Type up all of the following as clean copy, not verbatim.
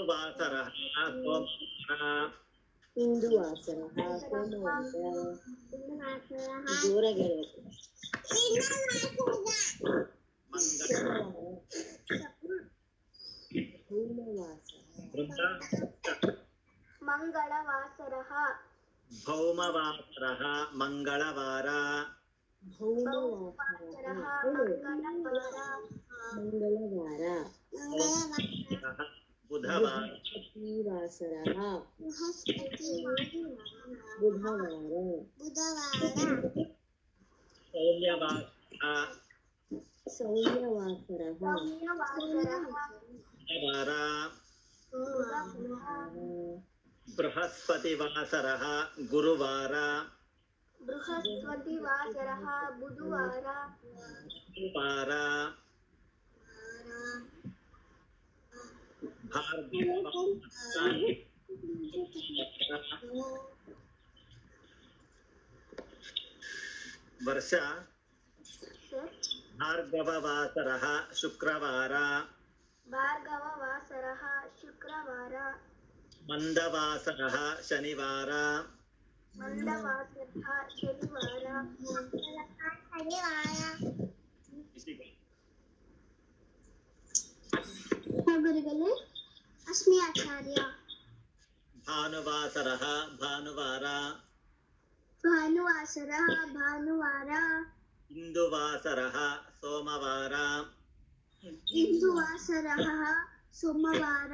हिन्दुवासरः सोमवार हिन्दुवासरः सोमवार जोराಗಿ मंगलवासरः भौमवासरः मंगलवार भौमवासरः मंगलवार बुधवार बृहस्पतिवासरः बुधवार सौम्यवासरः बृहस्पतिवासरः गुरुवार बृहस्पतिवासरः बुधवार गुरुवार वर्ष भार्गववासरः शुक्रवार भार्गववासरः शुक्रवार मंदवासरः शनिवार मंदवासरः शनिवार गुरुगले अस्मि आचार्य भानुवासरः भानुवार भानुवासरः भानुवार हिन्दुवासरः सोमवार हिन्दुवासरः सोमवार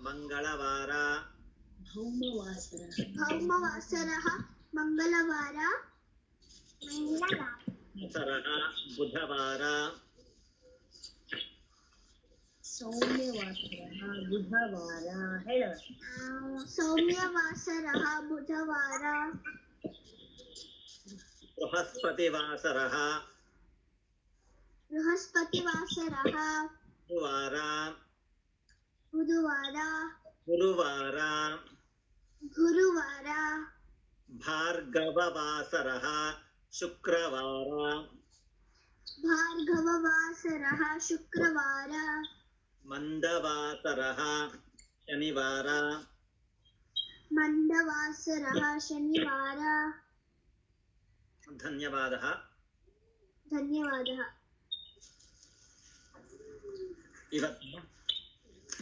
मंगलवार भौमवासरः मंगलवार बुधवार सौम्यवासरः बुधवार सौम्यवासरः बुधवार बृहस्पतिवासरः बृहस्पतिवासरः गुरुवार बुधवार गुरुवार गुरुवार भार्गववासरः शुक्रवार भार्गववासरः शुक्रवार मंदवासरः शनिवार मंदवासरः शनिवार धन्यवादः धन्यवादः ಇವತ್ತು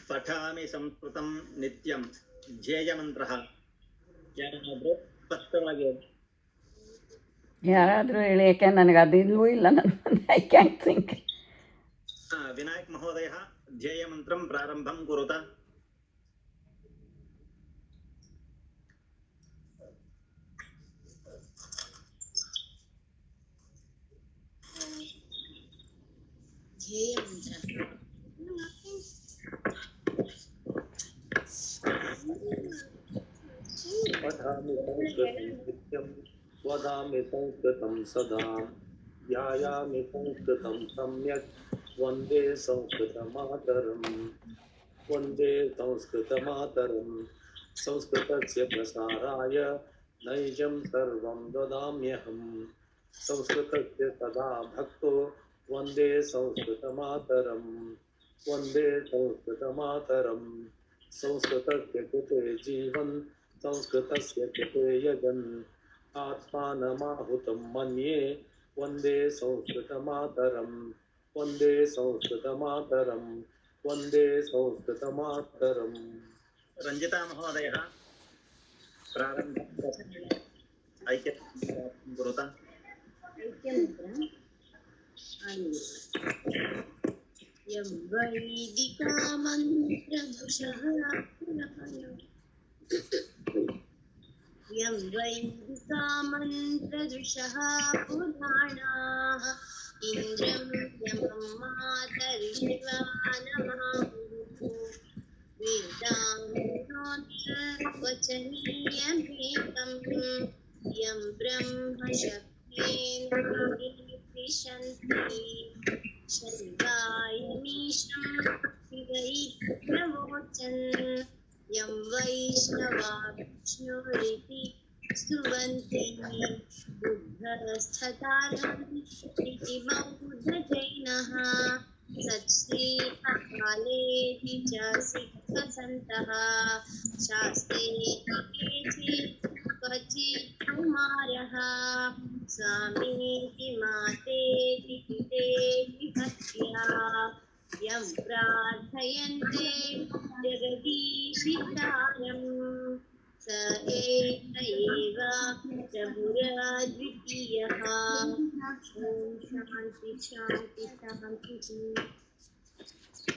ಪಠಾಮಿ ಸಂಸ್ಕೃತಂ ನಿತ್ಯಂ ಧ್ಯೇಯಮಂತ್ರಃ ಯಾರಾದರೂ ಸ್ಪಷ್ಟವಾಗಿ ಯಾರಾದರೂ ಹೇಳಿ, ಯಾಕೆ ನನಗೆ ಅದು ಇಲ್ಲವೂ ಇಲ್ಲ, ನನ್ನ ಐ ಕ್ಯಾನ್ ಥಿಂಕ್. ವಿನಾಯಕ್ ಮಹೋದಯ ಧ್ಯೇಯಮಂತ್ರಂ ಪ್ರಾರಂಭಂ ಕುರುತ. पठामि संस्कृतं नित्यं वदामि संस्कृतं सदा ध्यायामि संस्कृतं सम्यक् वन्दे संस्कृतमातरं वन्दे संस्कृतमातरं संस्कृतस्य प्रसाराय नैजं सर्वं ददाम्यहं संस्कृतस्य सदा भक्तो वन्दे संस्कृतमातरं वन्दे संस्कृतमातरं संस्कृतस्य कृते जीवन् संस्कृतस्य कृते यजन् आत्मानमाहुतं मन्ये वन्दे संस्कृतमातरं वन्दे संस्कृतमातरं वन्दे संस्कृतमातरम्. ರಂಜಿತಾ ಮಹೋದಯ ಪ್ರಾರಂಭಂ ಐಕ್ಯ ಕುರುತ. यं वैदिका मन्त्रदुषः यं वैदिका मन्त्रदुषः पुराणाः इन्द्रं यमं मातरिशिवा नमः वेदान्तवचनीयमेकं यं ब्रह्मशक्तेन विशन्ति शैवायमीशं शिवैर्प्रवोचन् यं वैष्णवा विष्णुरिति स्तुवन्ति बुद्धस्तथार्हन् इति बौद्धजैनः सत्श्रीकालेति च सिद्धसन्तः शास्त्रेति केचित् क्वचित् कुमारः स्वामीति मातेति पितेति भक्त्या यं प्रार्थयन्ते जगदीशितारम् स एक एव प्रभुरद्वितीयः। ॐ शान्ति शान्ति शान्तिः।